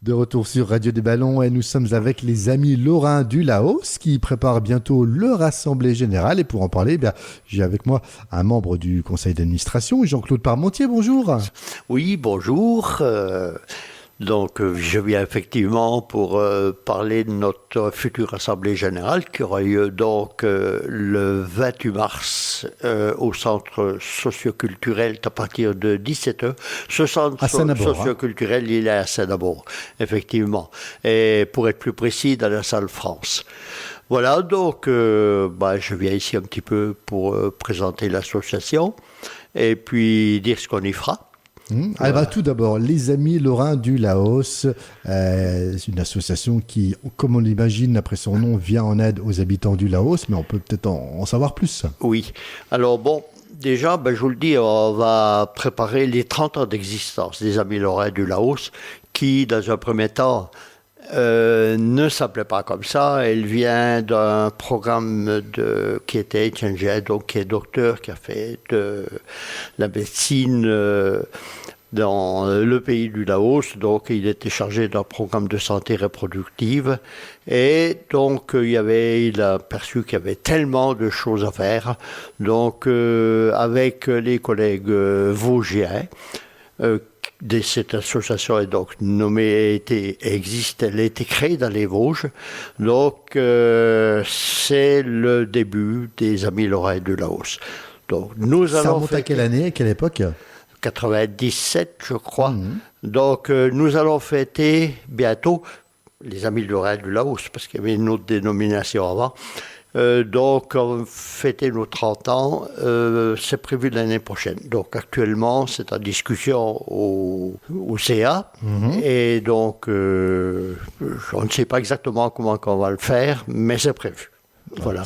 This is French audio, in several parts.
De retour sur Radio des Ballons et nous sommes avec les amis lorrains du Laos qui préparent bientôt leur assemblée générale. Et pour en parler, j'ai avec moi un membre du conseil d'administration, Jean-Claude Parmentier. Bonjour. Oui, bonjour. Je viens effectivement pour parler de notre future assemblée générale qui aura lieu le 28 mars au centre socioculturel à partir de 17h. Ce centre socioculturel, il est à Saint-Amour, effectivement. Et pour être plus précis, dans la salle France. Voilà, je viens ici un petit peu pour présenter l'association et puis dire ce qu'on y fera. Tout d'abord, les Amis Lorrains du Laos, c'est une association qui, comme on l'imagine, après son nom, vient en aide aux habitants du Laos, mais on peut peut-être en savoir plus. Oui, alors déjà, je vous le dis, on va préparer les 30 ans d'existence des Amis Lorrains du Laos, qui, dans un premier temps, ne s'appelait pas comme ça. Elle vient d'un programme qui était Etienne Jay, qui est docteur, qui a fait de la médecine dans le pays du Laos. Donc, il était chargé d'un programme de santé reproductive. Et donc, il a perçu qu'il y avait tellement de choses à faire. Donc, avec les collègues vosgiens, cette association est donc nommée, elle a été créée dans les Vosges. Donc, c'est le début des Amis Lorrains du Laos. Donc, ça remonte à quelle année, à quelle époque ? 97, je crois. Donc, nous allons fêter bientôt les Amis Lorrains du Laos, parce qu'il y avait une autre dénomination avant. On va fêter nos 30 ans, c'est prévu l'année prochaine. Donc actuellement, c'est en discussion au CA, et donc on ne sait pas exactement comment on va le faire, mais c'est prévu. Voilà.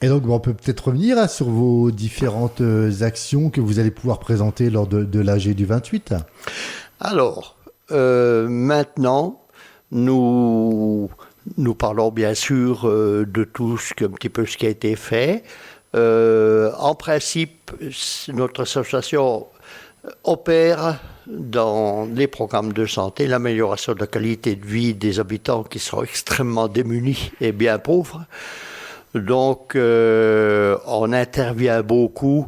Et donc, on peut peut-être revenir sur vos différentes actions que vous allez pouvoir présenter lors de l'AG du 28. Alors, maintenant, nous parlons bien sûr de tout un petit peu ce qui a été fait. En principe, notre association opère dans les programmes de santé l'amélioration de la qualité de vie des habitants qui sont extrêmement démunis et bien pauvres. Donc, on intervient beaucoup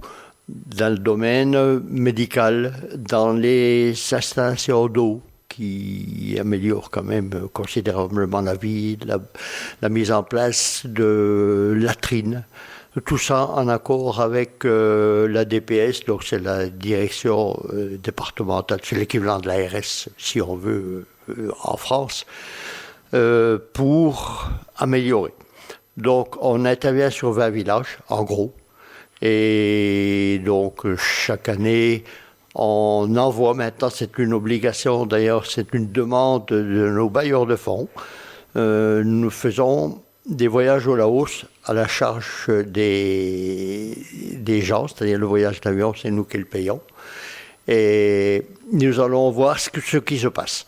dans le domaine médical, dans les installations d'eau, qui améliore quand même considérablement la vie, la mise en place de latrines. Tout ça en accord avec la DPS, donc c'est la direction départementale, c'est l'équivalent de l'ARS, si on veut, en France, pour améliorer. Donc on intervient sur 20 villages, en gros, et donc chaque année, on envoie maintenant, c'est une obligation, d'ailleurs c'est une demande de nos bailleurs de fonds. Nous faisons des voyages au Laos à la charge des gens, c'est-à-dire le voyage d'avion, c'est nous qui le payons. Et nous allons voir ce qui se passe.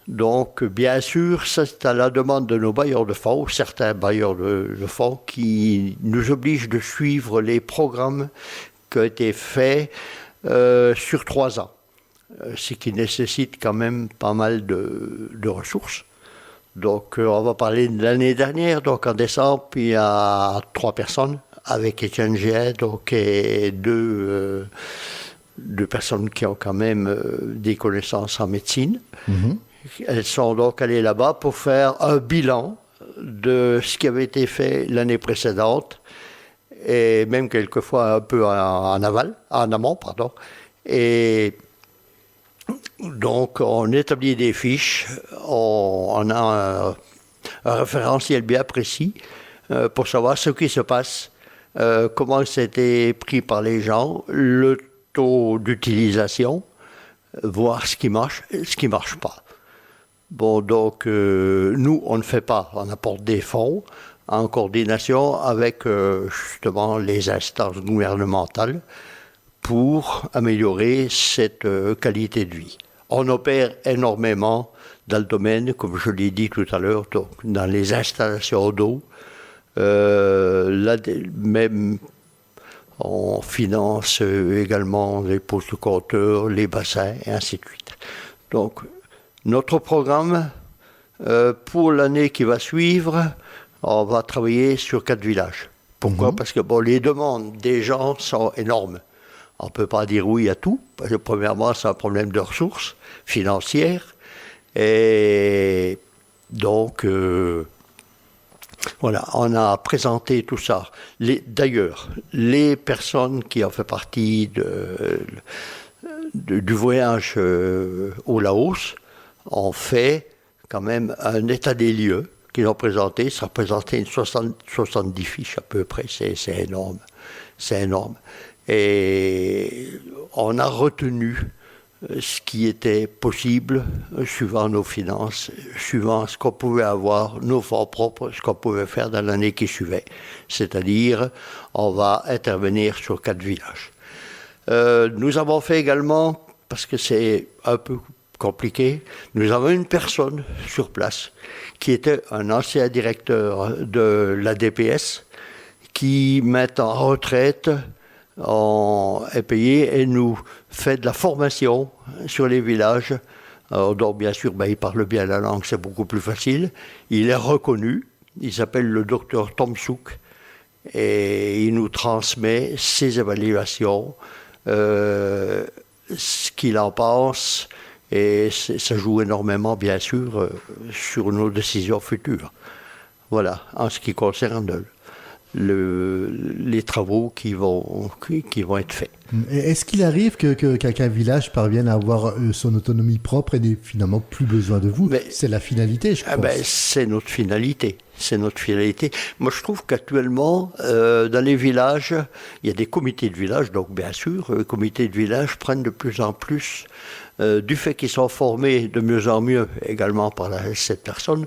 Donc, bien sûr, ça c'est à la demande de nos bailleurs de fonds, certains bailleurs de fonds qui nous obligent de suivre les programmes qui ont été faits sur 3 ans, ce qui nécessite quand même pas mal de ressources. Donc, on va parler de l'année dernière. Donc, en décembre, il y a 3 personnes avec Etienne Jay, et deux personnes qui ont quand même des connaissances en médecine. Elles sont donc allées là-bas pour faire un bilan de ce qui avait été fait l'année précédente, et même quelquefois un peu en amont. Et donc, on établit des fiches, on a un référentiel bien précis pour savoir ce qui se passe, comment c'était pris par les gens, le taux d'utilisation, voir ce qui marche pas. Nous, on ne fait pas, on apporte des fonds en coordination avec justement les instances gouvernementales pour améliorer cette qualité de vie. On opère énormément dans le domaine, comme je l'ai dit tout à l'heure, dans les installations d'eau. Même on finance également les postes de compteurs, les bassins, et ainsi de suite. Donc, Notre programme, pour l'année qui va suivre, on va travailler sur 4 villages. Pourquoi? Parce que les demandes des gens sont énormes. On ne peut pas dire oui à tout, parce que premièrement, c'est un problème de ressources financières. Et donc, voilà, on a présenté tout ça. D'ailleurs, les personnes qui ont fait partie du voyage au Laos ont fait quand même un état des lieux qu'ils ont présenté. Ça représentait une 70 fiches à peu près, c'est énorme. C'est énorme. Et on a retenu ce qui était possible, suivant nos finances, suivant ce qu'on pouvait avoir, nos fonds propres, ce qu'on pouvait faire dans l'année qui suivait. C'est-à-dire, on va intervenir sur 4 villages. Nous avons fait également, parce que c'est un peu compliqué, nous avons une personne sur place qui était un ancien directeur de la DPS, qui maintenant en retraite, est payé et nous fait de la formation sur les villages. Alors, donc bien sûr, il parle bien la langue, c'est beaucoup plus facile. Il est reconnu, il s'appelle le docteur Tom Souk et il nous transmet ses évaluations, ce qu'il en pense, et ça joue énormément bien sûr sur nos décisions futures. Voilà, en ce qui concerne les travaux qui vont être faits. Est-ce qu'il arrive qu'un village parvienne à avoir son autonomie propre et n'ait finalement plus besoin de vous? C'est la finalité, je pense. C'est notre finalité. C'est notre finalité. Moi, je trouve qu'actuellement, dans les villages, il y a des comités de village, donc bien sûr, les comités de village prennent de plus en plus, du fait qu'ils sont formés de mieux en mieux également par cette personne,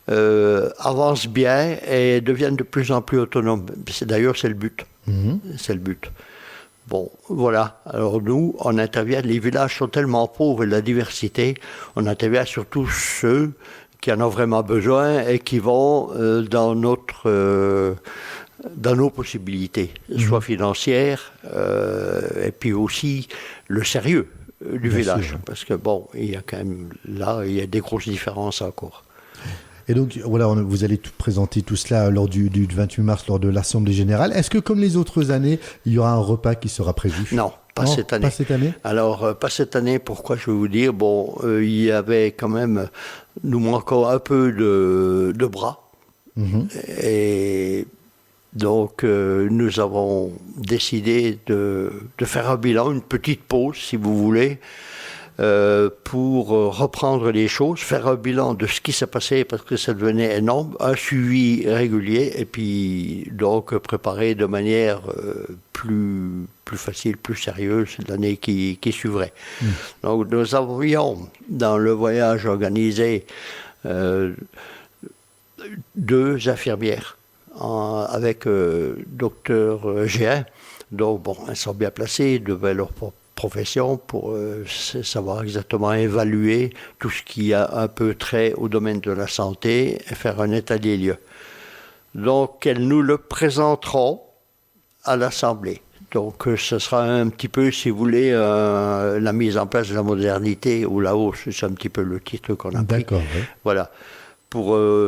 avancent bien et deviennent de plus en plus autonomes. D'ailleurs, c'est le but. C'est le but. Bon, voilà. Alors nous, on intervient, les villages sont tellement pauvres et la diversité, on intervient surtout ceux qui en ont vraiment besoin et qui vont dans nos possibilités, soit financières, et puis aussi le sérieux du village. Sûr. Parce que il y a quand même, là, il y a des grosses différences encore. Et donc, voilà, vous allez présenter tout cela lors du 28 mars, lors de l'Assemblée Générale. Est-ce que, comme les autres années, il y aura un repas qui sera prévu? Non, cette année. Pas cette année? Alors, pas cette année, pourquoi je vais vous dire? Il y avait quand même, nous manquons un peu de bras. Et donc, nous avons décidé de faire un bilan, une petite pause, si vous voulez, pour reprendre les choses, faire un bilan de ce qui s'est passé parce que ça devenait énorme, un suivi régulier et puis donc préparer de manière plus facile, plus sérieuse l'année qui suivrait. Donc nous avions dans le voyage organisé 2 infirmières avec docteur Géin, donc elles sont bien placées, devaient leur profession pour savoir exactement évaluer tout ce qui a un peu trait au domaine de la santé et faire un état des lieux. Donc, elles nous le présenteront à l'Assemblée. Donc, ce sera un petit peu, si vous voulez, la mise en place de la modernité au Laos. C'est un petit peu le titre qu'on a pris. D'accord, oui. Voilà.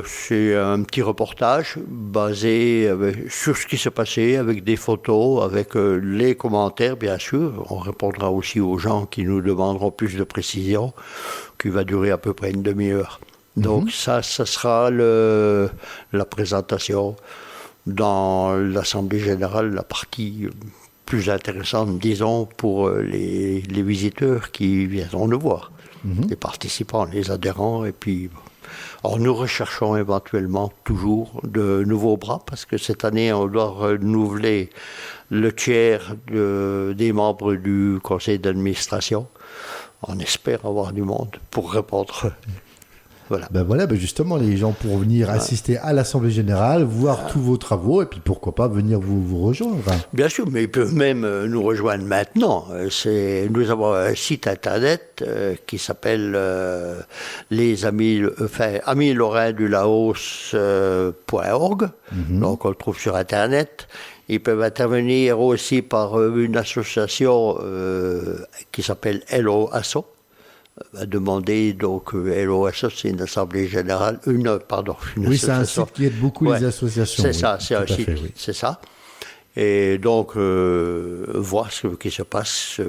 C'est un petit reportage basé sur ce qui s'est passé, avec des photos, avec les commentaires, bien sûr. On répondra aussi aux gens qui nous demanderont plus de précision, qui va durer à peu près une demi-heure. Donc ça sera la présentation dans l'Assemblée générale, la partie plus intéressante, disons, pour les visiteurs qui viendront nous voir, les participants, les adhérents, et puis... Alors nous recherchons éventuellement toujours de nouveaux bras parce que cette année on doit renouveler le tiers des membres du conseil d'administration. On espère avoir du monde pour répondre. Voilà. Justement, les gens pourront venir assister à l'Assemblée Générale, voir tous vos travaux et puis pourquoi pas venir vous rejoindre. Bien sûr, mais ils peuvent même nous rejoindre maintenant. Nous avons un site internet qui s'appelle Amis Lorrains du Laos.org. Donc on le trouve sur internet. Ils peuvent intervenir aussi par une association qui s'appelle Hello Asso. a demandé, donc LOSO, c'est une assemblée générale, une Oui, c'est un association. site qui aide beaucoup Ouais, les associations. C'est oui, ça, c'est tout un à site, fait, oui. c'est ça. Et donc, voir ce qui se passe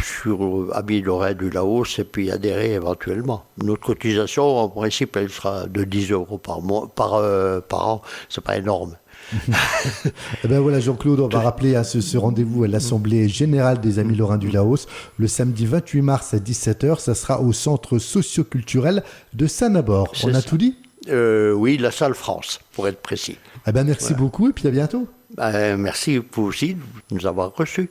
sur Amis Lorrains du Laos et puis adhérer éventuellement. Notre cotisation, en principe, elle sera de 10 euros par mois, par an. C'est pas énorme. Eh ben voilà, Jean-Claude, on va rappeler à ce rendez-vous à l'Assemblée générale des Amis Lorrains du Laos, le samedi 28 mars à 17h. Ça sera au centre socio-culturel de Sanabor. C'est On a ça. tout dit? Oui, la salle France, pour être précis. Eh ben merci beaucoup et puis à bientôt. Merci vous aussi de nous avoir reçus.